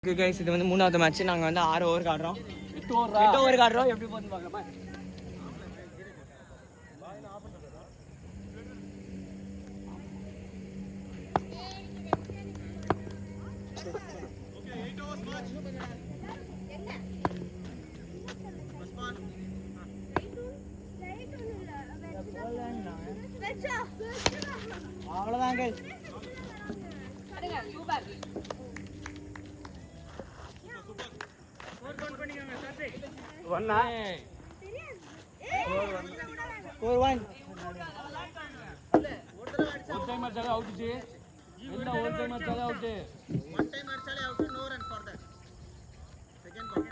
Okay guys, இது வந்து மூணாவது மேட்ச். நாங்கள் வந்து 6 ஓவர் காட்டுறோம். 8 ஓவர் காட்டுறோம். எப்படி போகுதுன்னு பார்க்கலாமா? அவ்வளோதான் கைஸ். ஒன்னா 4-1 ஒரு டைம் அடிச்சாலே அவுட் ஜி. இல்ல ஒரு டைம் அடிச்சாலே அவுட். one time அடிச்சாலே out. no run for that second ball.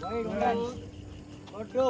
wide 1 run or 2.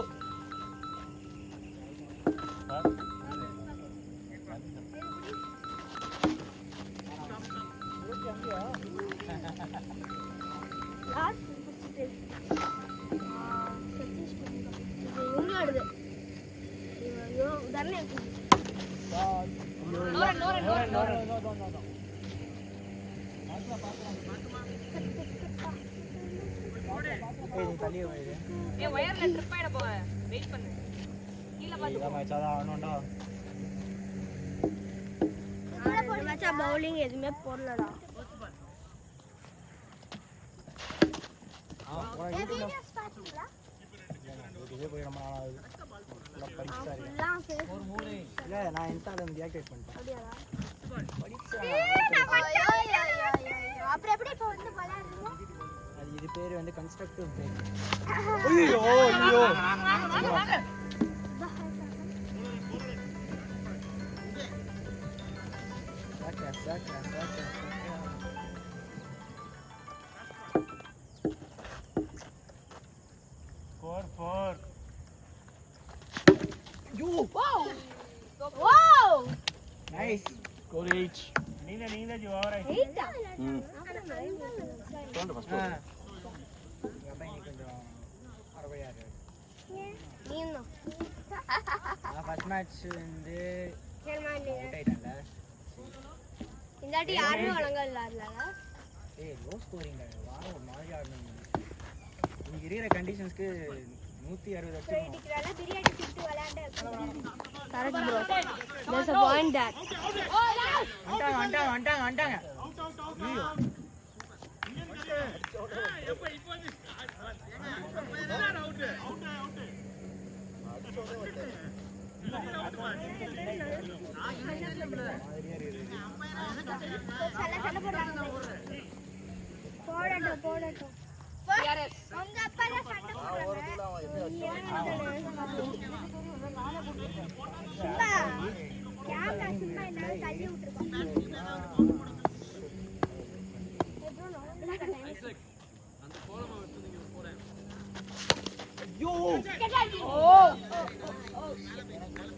Bowling எதுவுமே போடலடா. நான் இன்ஸ்டாகிராம் டீஆக்டிவேட் பண்ணிட்டேன். அப்புறம் எப்படி இப்போ வந்து விளையாடுறீங்க? அது இது பேர் வந்து கன்ஸ்ட்ரக்டிவ் பிரேக். ஐயோ ஐயோ Score 4. Wow! நைஸ். Score 8. நீங்க ஜி ஓவர் ஆயிடுச்சு. 8 டோன்ட் ஃபர்ஸ்ட். ஃபர்ஸ்ட் மேட்ச் வந்து இந்தாட்டி யாருமே ஒழுங்கா இல்லாதல. ஏய் லோ ஸ்கோரிங் வாங்க ஒரு மாதிரி ஆடணும். இங்க இருக்கிற கண்டிஷன்ஸ்க்கு 160 அடிச்சு பிரியாணி திட்டு விளையாண்டே correct bro. there's a point that வந்துட்டாங்க ஐயோ போடட்டும் உங்க அப்பா தான் சண்டை தள்ளி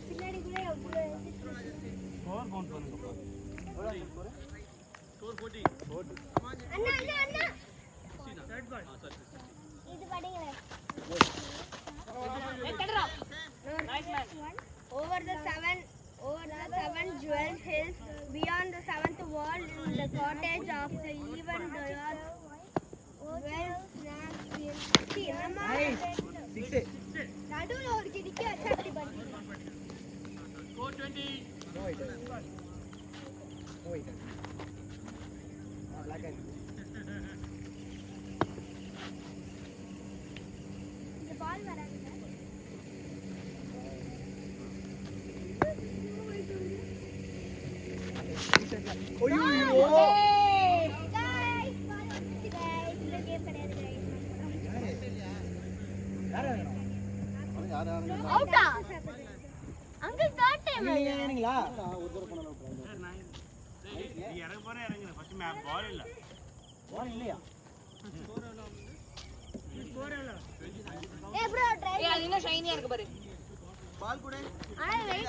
பின்னாடி கூட ஸ்கோர் கவுண்ட் பண்ணுங்க. score 40. அண்ணா இது படிங்களே. over the seven jewel hills beyond the seventh wall in the cottage of the even dwarf well snacks in நடுவுல ஒரு கிடிக்கு அச்சாட்டி பண்ணி score 20. இந்த பால் வராதுங்க. அங்கிள் தேர்ட் டைம் ஏனுங்களா நீ இறங்க போறே இறங்குங்க. ஃபர்ஸ்ட் மேப் பால் இல்ல. பால் இல்லையா? ஏய் ப்ரோ ட்ரை அது இன்னும் ஷைனியா இருக்கு பாரு. பால் கூட ஆனா வெயிட்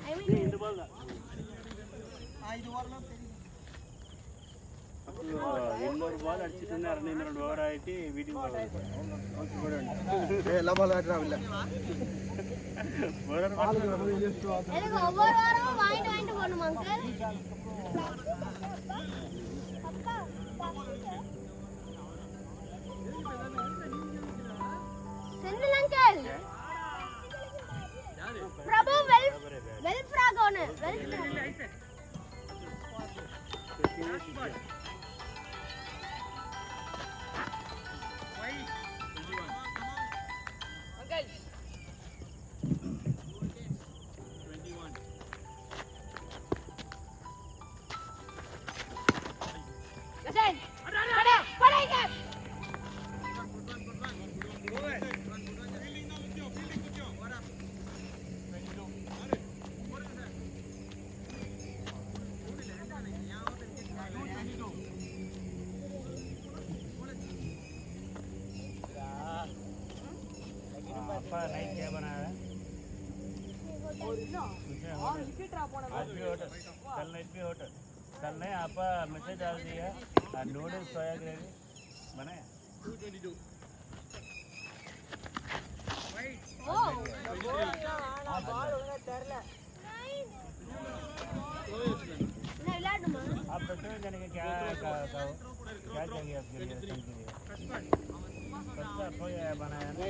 ஐ மீன் இந்த பால் தான். இது வரலாம் தெரியும். இன்னொரு பால் அடிச்சிட்டு இருந்தா 2 ஓவர் ஆயிட்டு வீட்டுக்கு போறாங்க. எல்லா பால் ஆடுறாவில்ல. ஒரு பால் எனக்கு ஒவ்வொரு வாரமும் வாங்கிட்டு போகணும் uncle. Uncle. Prabhu, well frog on it. Well frog. Listen. Put it. पापा नाइट क्या बनाया है? आज भी होटल, कल नाइट भी होटल। कल नहीं आपा मैसेज डाल दिया नूडल्स सोया ग्रेवी बनाया। आप बताओ जाने का क्या चाहिए आपके लिए के लिए? कच्चा सोया बनाया ना?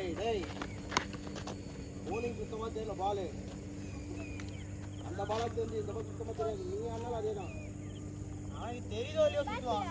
bowling சுத்தமா தெரியல பால் அந்த பாலா தெரிஞ்சு இந்த பால் சுத்தமா தெரியாது நீ ஆனாலும் அதேதான் அவனுக்கு தெரியுதோ இல்லையோ சுத்துவான்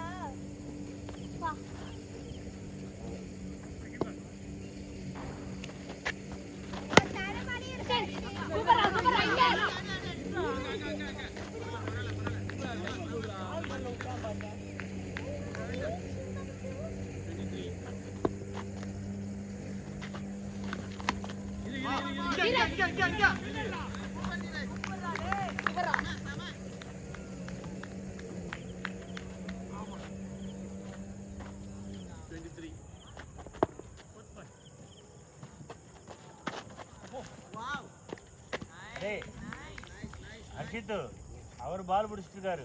ಹರ್ಷಿತ್ ಅವರು ಬಾಲ್ ಬಿಡಿಸ್ತಿದ್ದಾರೆ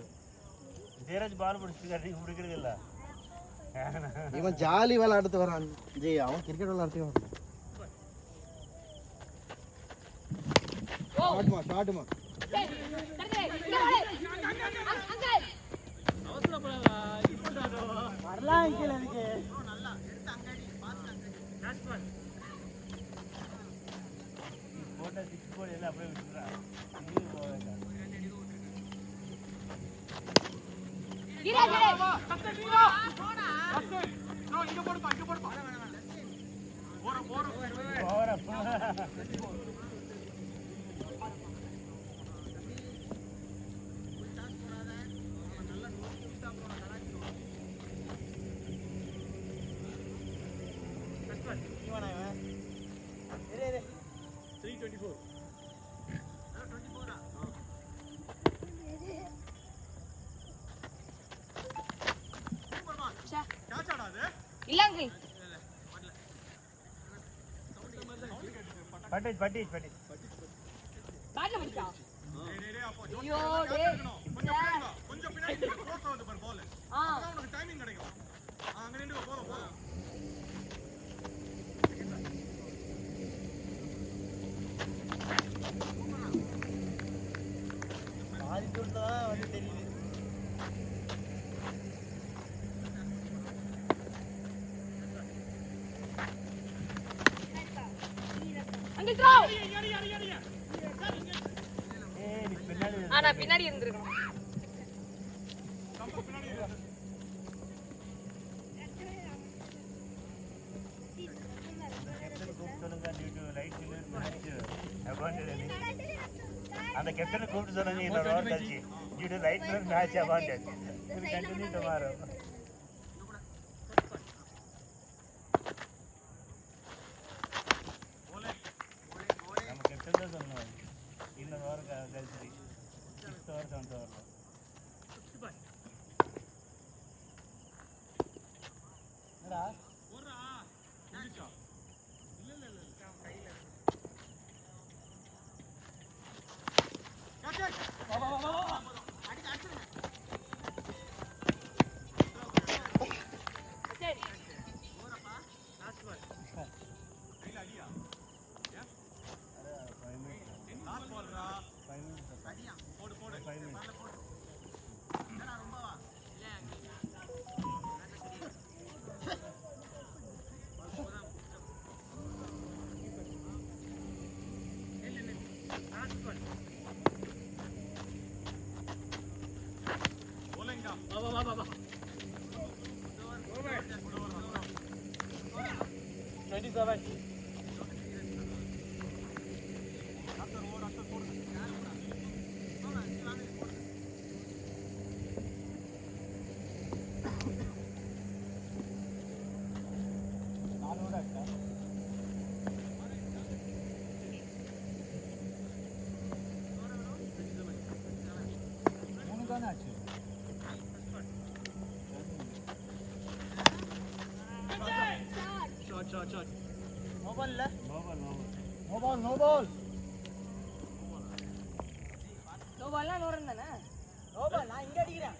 ಧೀರಜ್ ಬಾಲ್ ಬಿಡಿಸ್ತಿದ್ದಾರೆ ನೀವು ಹುಡುಗರಿಗೆಲ್ಲ இவன் ஜாலி விளையாடுத்து வரான் ஜெய் அவன் கிரிக்கெட் விளையாடுத்து வரான் ஷாட்டுமா வரலாம் கீழே இருக்கு போட்டா சிக்ஸ் போர்டு எல்லாம் அப்படியே விட்டுறா பட்டேஜ் பேட்ல மடிச்சா ஐயோ டேய் கொஞ்சம் பின்னாடி க்ளோஸ் ஆகுது பார் பால் உனக்கு டைமிங் கிடைக்கும் அங்க நின்னு போறோம் ஆதி தூண்டா வந்து தெரியுது அங்கிள் த்ரோ ஆனா பின்னாடி இருந்திருக்கணும் அந்த கேப்டனை கூப்பிட்டு சொல்லுங்க இன்னொரு ஓவர் கழிச்சு due to right field match abandoned will continue tomorrow நம்ம கேப்டன் தான் சொல்லணும் இன்னொரு ஓவர் கழிச்சு 6th over 7th over என்னடா ஓடுறா முடிச்சா இல்ல கையில நான் இங்க அடிக்கிறேன்.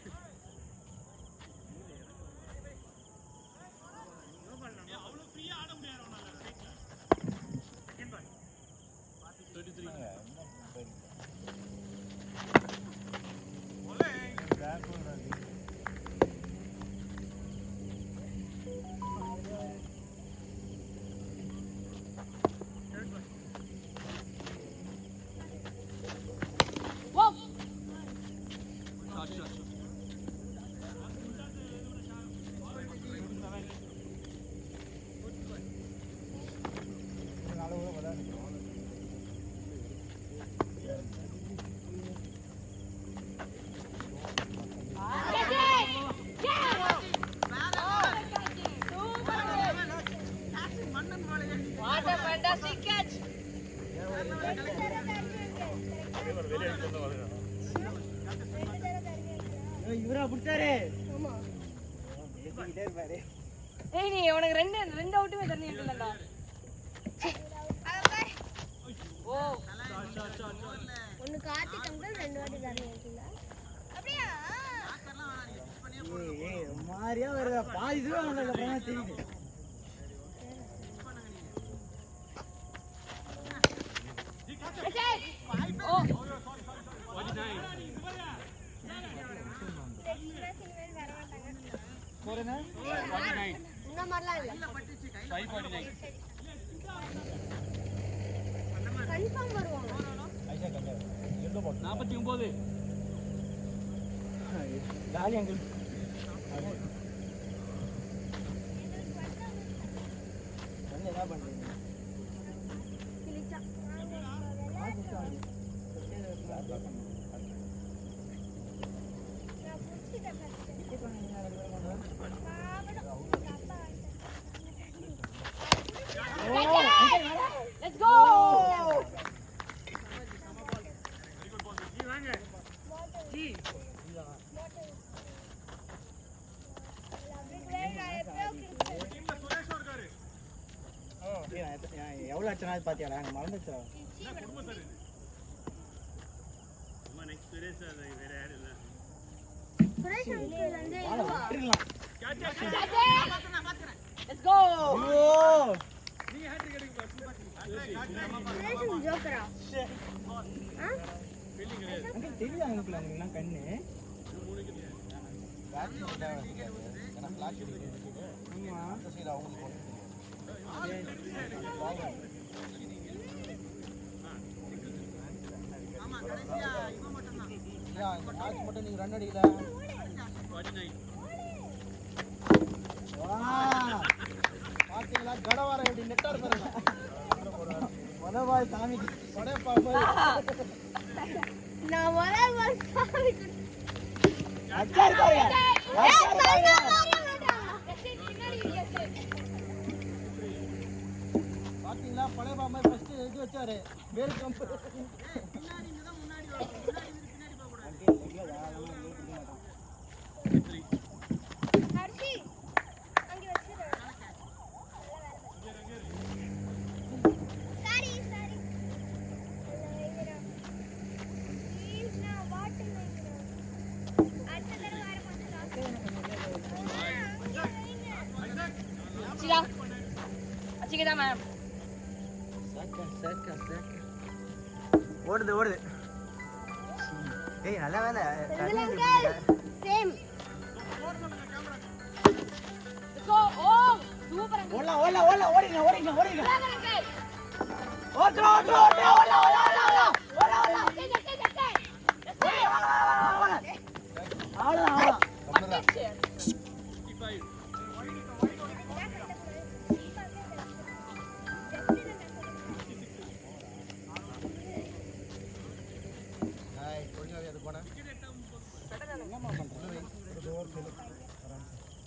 இவரா புட்டாரு. ஏய் நீ உனக்கு ரெண்டு அவுட்டுமே தண்ணி இல்லடா. ஓ ஒன்னு கார்த்திக் அங்கிள் 2 வாட்டி தண்ணி இருக்குல்ல. அப்படியே ஏய் மாரியா வருதா பாதி தூரம் வந்தல அப்புறம் தெரியுது. ஓ போறேனா இந்த மாதிரிலாம் இல்ல. 549 கன்ஃபார்ம் வருவாங்க. ஐசா கங்க எங்க போட் 49 காலி அங்கிள். என்ன பண்றீங்க? கிளிச்சா லெட்ஸ் கோ. எவ்வளவு அச்சனா பாத்தியாடா எனக்கு மறந்துச்சுடா. அம்மா நெக்ஸ்ட் ரேஸ் வேற யாரு இல்ல. சுரேஷ் அங்கிள் வந்து விட்டுறலாம். Let's go. ஐயோ சுரேஷ் ஜோக்கரா. அங்கிள் தெரியுதா அங்கிள் உங்களுக்கு கண்ணு? மட்டும் நீங்க ரன் அடிக்கல. பாத்தீங்களா கடவார எப்படி நெட்டா இருப்பாருங்க. மொதவாய் சாமிக்கு படையப்பா நான் வரேன் சாமி. அச்சாரு பாருங்க. பாத்தீங்களா படையப்பா மாதிரி ஃபர்ஸ்ட் இது வச்சாரு வேறு கம்பு. ஹர்ஷி அங்க வச்சிரு. Sorry sorry. ப்ளீஸ் நான் பாட்டில் வைக்கிறேன். அடுத்த தடவை வர மாட்டேன். சிகா சிகா மேம். ஓடுது ஓடுது. ஏய் நல்ல வேலை. சேம். கோ. ஓ சூப்பர் அங்கிள். ஓடலாம் ஓடலாம் ஓடலாம் ஓடிங்க ஓடிங்க ஓடிங்க. அங்கிள். ஓடுறோம் ஓடுறோம் ஓடலாம் ஓடலாம் ஓடலாம் ஓடலாம்.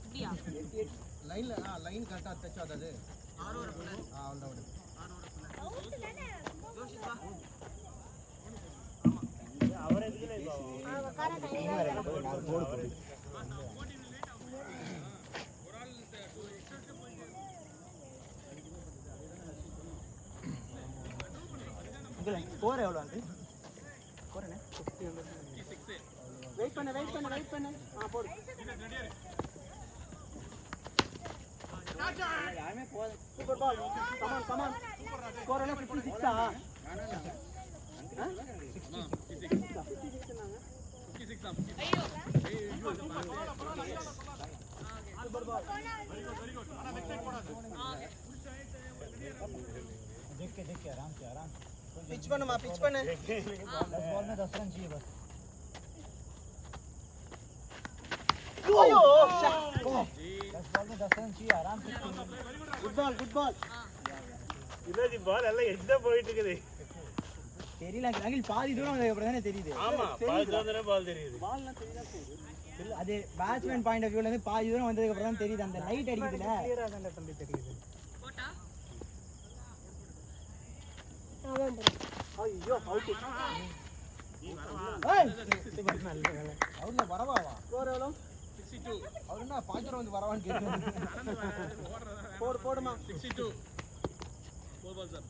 இப்படியா லைன் கரெக்டாக தச்சு அது அவ்வளோதான் விடு. அவரே இதுல இப்போ ஸ்கோர் எவ்வளோ வந்து ஸ்கோர் என்ன வெயிட் பண்ணு போடு. யாருமே போதும். சூப்பர் பால். கமான் ஸ்கோர் எல்லாம் 56 ஆ? देख के आराम से पिच பண்ணுமா पिच பண்ணு. 10 बॉल में 10 रन चाहिए बस. ஐயோ 10 बॉल में 10 रन चाहिए आराम से. Good ball. இது பால் எல்லாம் எட்ஜா போயிட்டு இருக்குது. தெரியல அங்கிள் பாதி தூரம் வந்ததுக்கு அப்புறம் தானே தெரியுது. ஆமா பால் தூரம் பால் தெரியுது. பால்லாம் தெரியுதா போகுது. அது பேட்ஸ்மேன் பாயிண்ட் ஆஃப் வியூல இருந்து பாதி தூரம் வந்ததுக்கு அப்புறம் தான் தெரியுது. அந்த லைட் அடிக்குதுல கிளியரா தான் தம்பி தெரியுது. ஐயோ அவுட். அவர்ல வரவாவா ஸ்கோர் எவ்வளோ? 62. அவர் என்ன பாய்ச்சற வந்து வரவான்னு கேக்குறாரு. போடுமா 62. 4 balls up.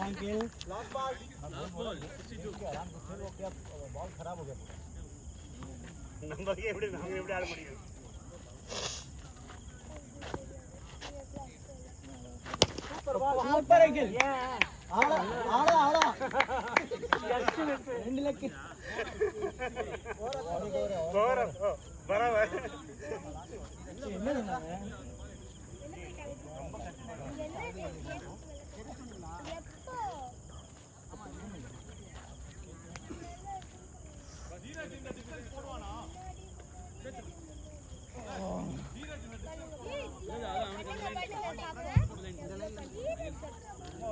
Uncle last ball 62. आराम से खेलो. क्या बॉल खराब हो गया. நமக்கு எப்படி ஆட முடியும்? Super uncle. ஆடா 2 லக்கு. போற பரவ என்ன சொன்னாங்க?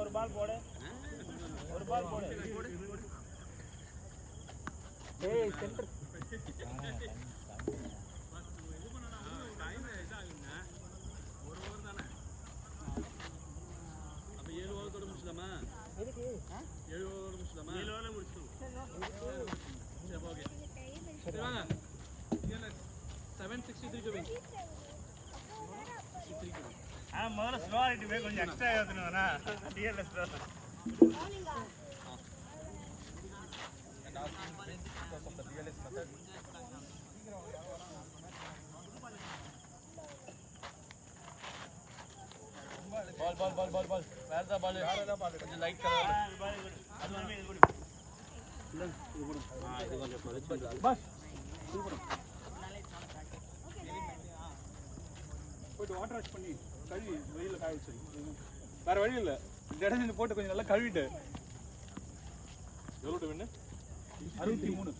ஒரு பால் போடு. ஏய் சென்டர். அப்ப 7 over தோட முடிச்சலாமா? எதுக்கு? 7 over முடிச்சலாமா? 7 ஓவர்ல முடிச்சிட்டோம். சரி ஓகே. சரி வாங்க. 763 to win. 63 to win. முதல்ல ஸ்லோ ஆகிட்டு போய் கொஞ்சம் எக்ஸ்ட்ரா ஏற்றணும்னா DLS slow. Ball. Where's the ball? கொஞ்சம் லைட் கலர். அது வந்து இது கொடு. இது கொஞ்சம் மறைச்சு. பஸ். போய்ட்டு வாட்டர் வாஷ் பண்ணி கழுவி வெயில காய வச்சு. வேற வழி இல்ல. இந்த இடத்துல போட்டு கொஞ்சம் நல்லா கழுவிட்டு. எவ்வளவு வின்னு? 63.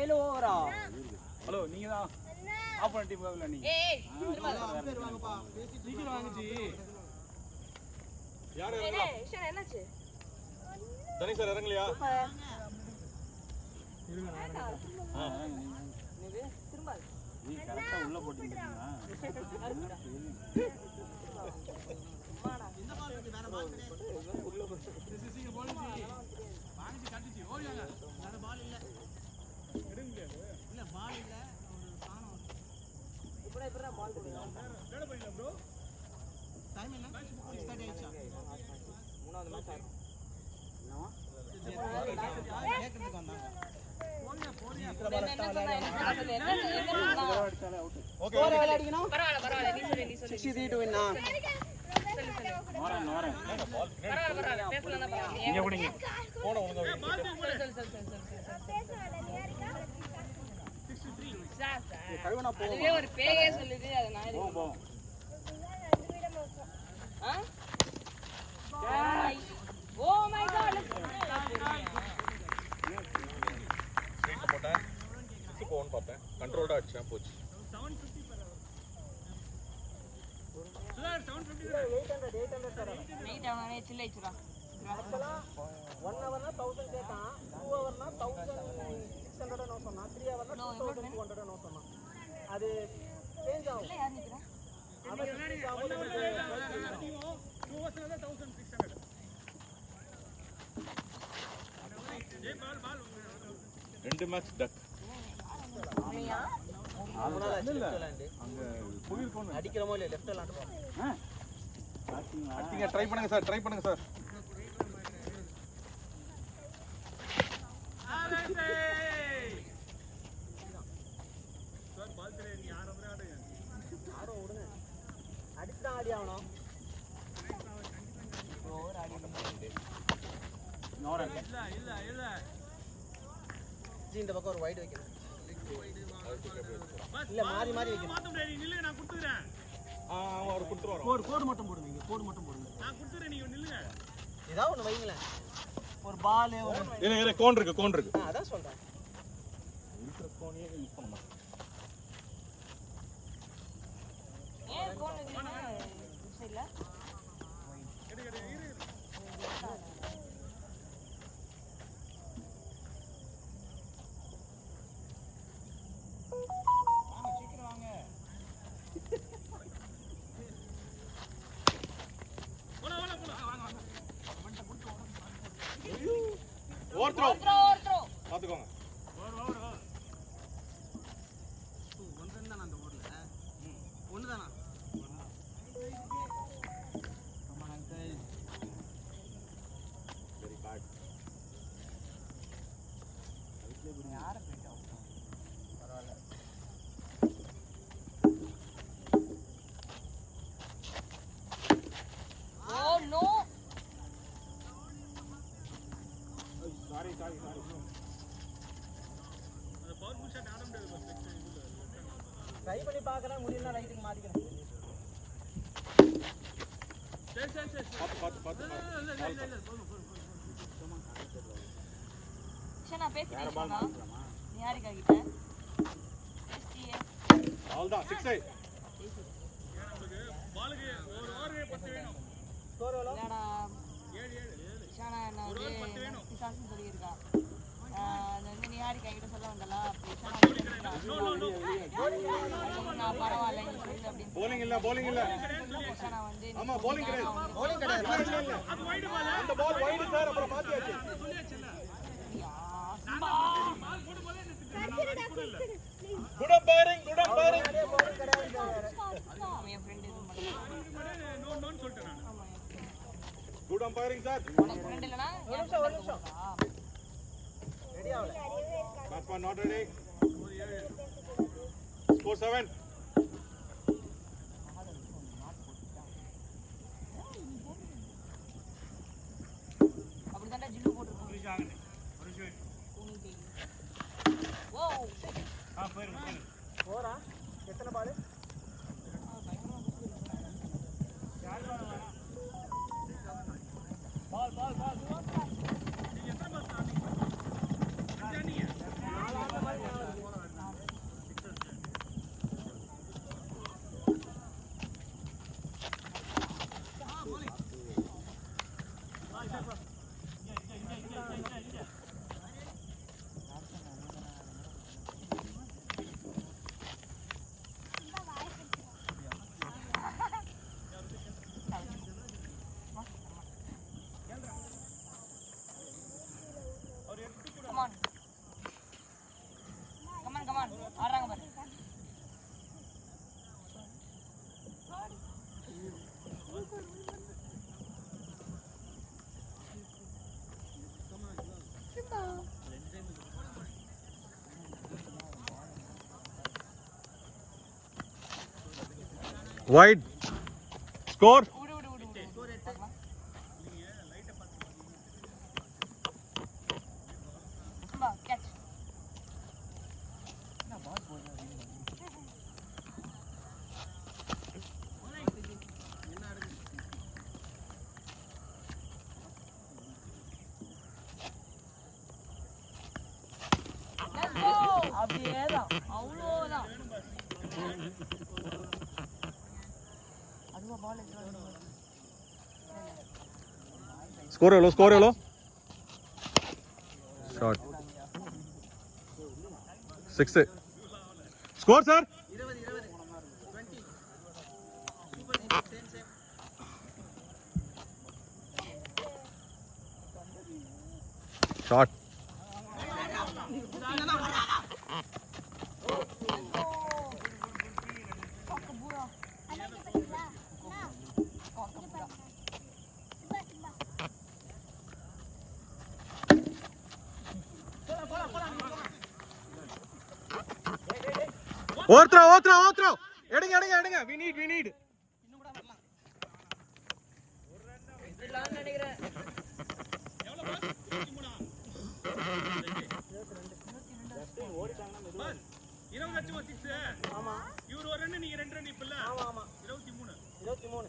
7 ஓவரா? ஹலோ நீங்க தான் ஆப்போனன்ட் டீம் வரல நீங்க. ஏய் சீக்கிரம் வாங்குச்சு. ஈஷான் என்னாச்சு? தனி சார் இறங்கலையா? திரும்ப நீ கரெக்டா உள்ள போட்டீங்களா? பரவாயில்ல நீ சொல்லு 63 டு வின்னா. நோரேன் பரவாயில்ல பேசலாம் தான் பரவாயில்ல. இங்க போடுங்க. போன ஒழுங்கா கழுவனா போ. அதுவே ஒரு பேயே சொல்லுது அது நான் போவோம். ஓ மை காட் ஸ்ட்ரைட் போட்டேன் 6 போன்னு பார்த்தேன் கண்ட்ரோல்டா அடிச்சேன் போச்சு 800 சில்லை 1 hour 1000 கேட்டான். 2 மேட்ச் டக். அடிக்கிறோமோ இல்லையா லெஃப்ட் விளாண்டுப்போம். அடிங்க, ட்ரை பண்ணுங்க சார், ட்ரை பண்ணுங்க சார். அடிச்சுதான் ஆடி ஆகணும். இந்த பக்கம் ஒரு வைடு வைக்கணும். இல்ல மாறி மாறி வைக்கணும். அவர் கொடுத்துருவாரு. கோடு மட்டும் போடுங்க. இங்க கோடு மட்டும் போடுங்க. நான் கொடுத்துறேன், நீங்க நில்லுங்க. ஏதாவது ஒண்ணு வைங்களேன். ஒரு பால் இல்ல கோன் இருக்கு. அதான் சொல்றேன். இருக்கிற கோனியே யூஸ் பண்ண மாட்டேன். ஏன் கோன் இல்ல ஓவர் த்ரோ பாத்துக்கோங்க. ஒண்ணுதானா? Very bad. Oh no. Sorry. Try பண்ணி பார்க்கறேன், முடியலனா ரைட்டுக்கு மாத்திக்கிறேன். பாத்து. ஷனா பேசுறேன் ஷனா. நீ யாருக்கு கிட்ட? எஸ்டிஏ. அவ்வளவுதான் 6 ஸ்கோர் எவ்வளோ? இல்லடா. 7 ஷனா நான் வந்து பிசாசுன்னு சொல்லியிருக்கா. அது வந்து நீ யாருக்கு கிட்ட சொல்ல வந்தல? அப்படி ஷனா நான் பரவாயில்ல நீ சொல்லு அப்படின்னு. bowling இல்ல. ஷனா வந்து ஆமா bowling கிடையாது. கிடையாது. அது வைடு பால். அந்த பால் வைடு சார், அப்புறம் மாத்தியாச்சு. Good umpiring. அவன் என் ஃப்ரெண்ட் இது பண்ணான். Good umpiring sir. உனக்கு ஃப்ரெண்ட் இல்லனா? ஒரு நிமிஷம். ரெடி ஆகல. Batsman not ready. ஸ்கோர் 7. அப்படிதான்டா ஜில்லு போட்டுருக்கோம். ஓ போறா? எத்தனை பால்? come on ஆறாங்க பாரு. Wide. Score. Catch. அப்படியேதான் அவ்வளோதான். அதுவா பால் Score எவ்வளோ? Shot. 6. Score sir. 20 20 same. Shot. Over throw எடுங்க we need நினைக்கிறேன். ஆமா இவர் ஒரு ரன் நீங்க 2 ரன் இப்பல்ல. ஆமா ஆமா 23. 23.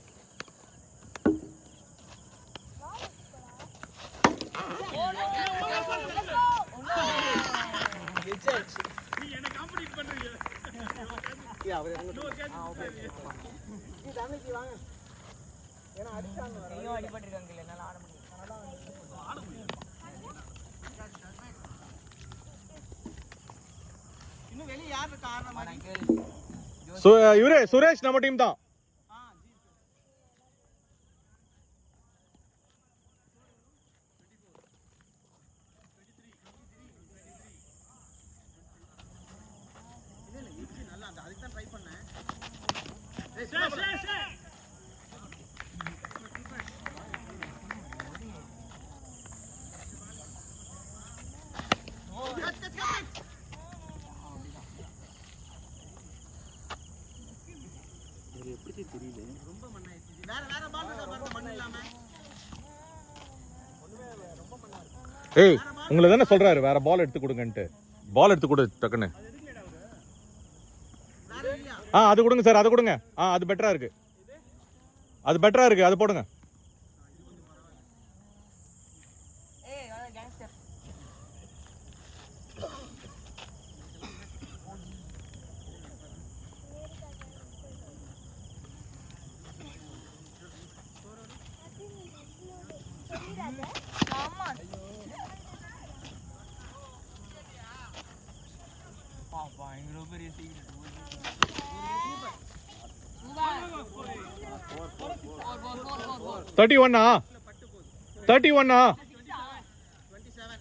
நீ என்ன காம்படிட் பண்றீங்க? அவர் நீ தம்பிக்கு வாங்க. ஏன்னா அடிச்சாங்க வர. நீயும் அடிபட்டிருக்காங்க இல்ல, என்னால ஆட முடியும். இன்னும் வெளிய யார் இருக்கா ஆடுற மாதிரி? இவரே சுரேஷ் நம்ம டீம் தான். நல்லா அந்த அதுக்கு தான் ட்ரை பண்ணேன். ரொம்ப மண்ணாயிடுச்சு. வேற பால் இருக்கா பாருங்க மண் இல்லாம. ரொம்ப மண்ணா இருக்கு. ஏய் உங்களை தானே சொல்றாரு வேற பால் எடுத்து கொடுங்கன்ட்டு. பால் எடுத்து கொடு டக்குன்னு. வேற இல்லையா? அது கொடுங்க சார், அது கொடுங்க. அது பெட்டரா இருக்கு, அது போடுங்க. ஏய் வாங்க கேங்ஸ்டர். ஆமா. பாப்பா இங்க ரொம்ப பெரிய சீக்கிரம். 31 27.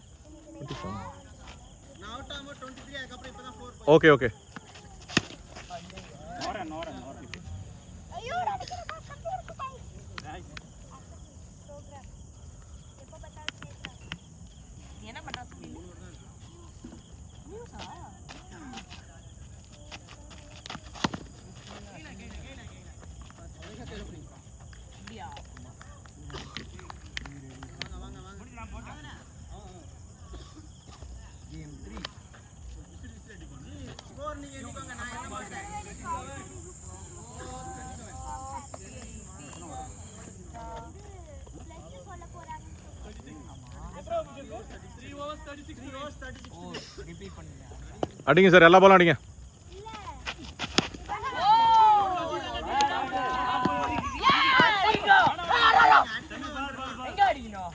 நான் அவுட் ஆகும்போது 23 அதுக்கப்புறம் இப்பதான் 4. ஓகே என்ன பண்றா சொல்லு. நியூஸா? அப்படியா? கேம் 3. ஸ்கோர் நீங்க எண்ணிக்கோங்க, நான் என்ன மாட்டேன். ஓ ரிப்பீட் பண்ணுங்க. அடிங்க சார், எல்லா பாலும் அடிங்க. எங்க அடிக்கணும்?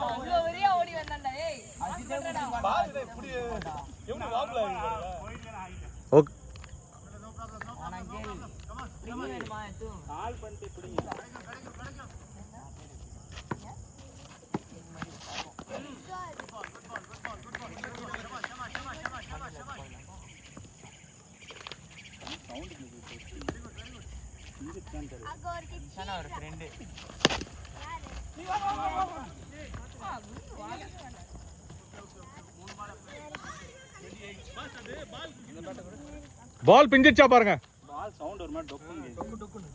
அவ்வளோ வரையா ஓடி வந்தாண்டா. ஏய் ஓகே ஆனா கேள் பிடிங்க வேணுமா? கால் பண்ணிட்டு பிடிங்க. ஒரு ஃப்ரெண்டு பால் பிஞ்சிச்சா பாருங்க. பால் சவுண்ட் ஒரு மாதிரி டொக்குங்க.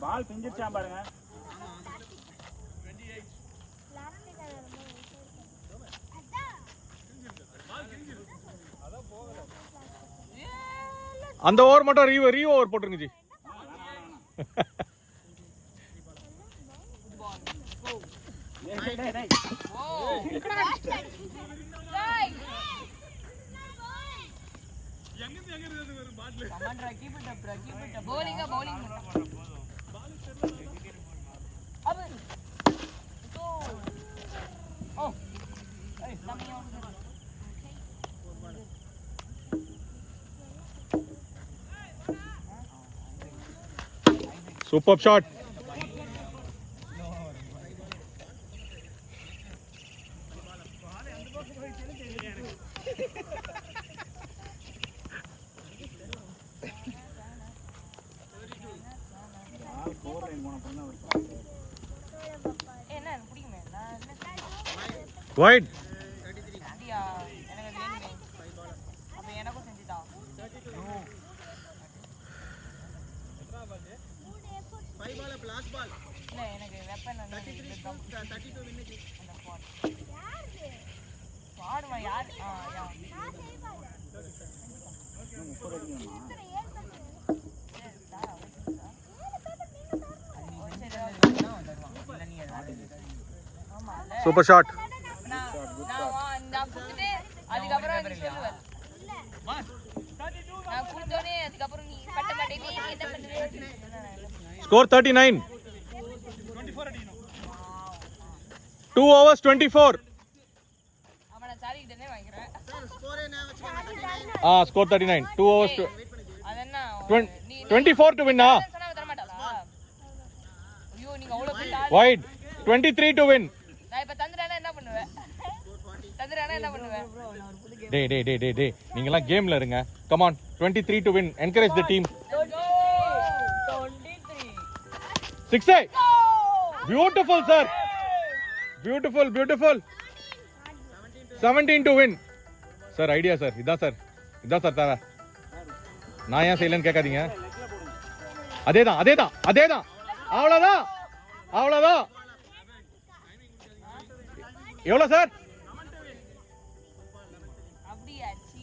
பால் பிஞ்சிச்சா பாருங்க. அந்த ஓவர் மட்டும் ரீ ஓவர் போட்டுருங்க G. bowling oh hey Superb shot. Wide. இல்ல எனக்கு வெப்பன் வந்து இதுதான். 32 வின்னுக்கு. அந்த ஸ்குவாட் யார் சூப்பர் ஷாட். நான் கொடுத்துட்டு அதுக்கப்புறம் நீ சொல்லுவ. நான் கொடுத்தோடனே அதுக்கப்புறம் நீ பட்ட மாட்டே நீ என்ன பண்ணுவே? ஸ்கோர் 39. 2 overs 24. அவன சாரி கிட்டனே வாங்குறேன். ஸ்கோரே நான் வச்சுக்கேன். ஸ்கோர் 39. 2 overs அதென்ன 24 to win. சொன்னா தர மாட்டாளா? ஐயோ நீங்க அவ்வளவு பெரிய ஆளு. Wide 23 to win. நான் இப்ப தந்துறானே என்ன பண்ணுவேன்? தந்துறானே என்ன பண்ணுவேன்? டேய் நீங்க எல்லாம் கேம்ல இருங்க. Come on 23 to win. Encourage the team. 23. 6. Beautiful sir. Beautiful. 17 to win. Sir idea sir. இதான் சார் தேவை. நான் ஏன் செய்யலன்னு கேட்காதீங்க. அதேதான். அவ்வளவுதான். எவ்வளவு சார்? அப்படியே அச்சி.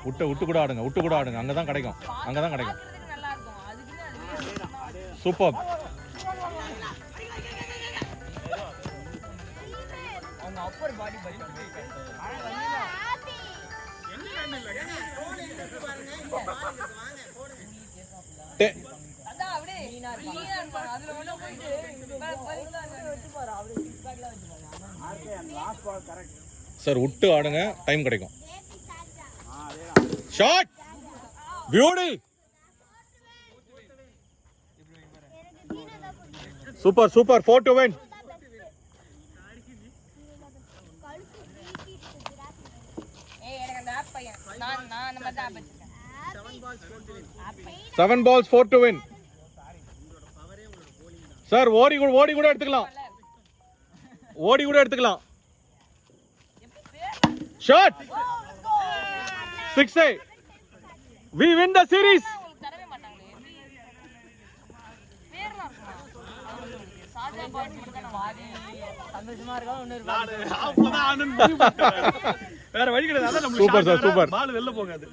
விட்டு கூட ஆடுங்க. அங்கதான் கிடைக்கும். பாக்குறதுக்கு நல்லா இருக்கும். அதுக்கு அது சூப்பர். அவங்க அப்பர் பாடி பைக் அதான் அப்படியே நீனா இருப்பாங்க. அதுல ஒண்ணு போயிட்டு வச்சு பாரு. அப்படியே சிக்ஸ் பேக்ல வச்சு பாரு. சார் விட்டு ஆடுங்க, டைம் கிடைக்கும். Shot beauty. Super 4 to win. எனக்கு அந்த ஆப் பையன் நான் நம்ம தான் ஆப் வச்சிருக்கேன். 7 balls 4 to win. சார் ஓடி கூட எடுத்துக்கலாம். Shot 6. We win the series. தரவே மாட்டாங்களே. பேர்லாம் இருக்குமா? சாஜா பாட்ஸ் மட்டும் தான் வாடி. சந்தோஷமா இருக்கா ஒன்னு நான் ஆஃப்ல தான் ஆனன்னு முடிவு பண்ணிட்டேன். வேற வழி கிடையாது. அதான் நம்ம சூப்பர் சார், சூப்பர். பால் வெளில போகாது.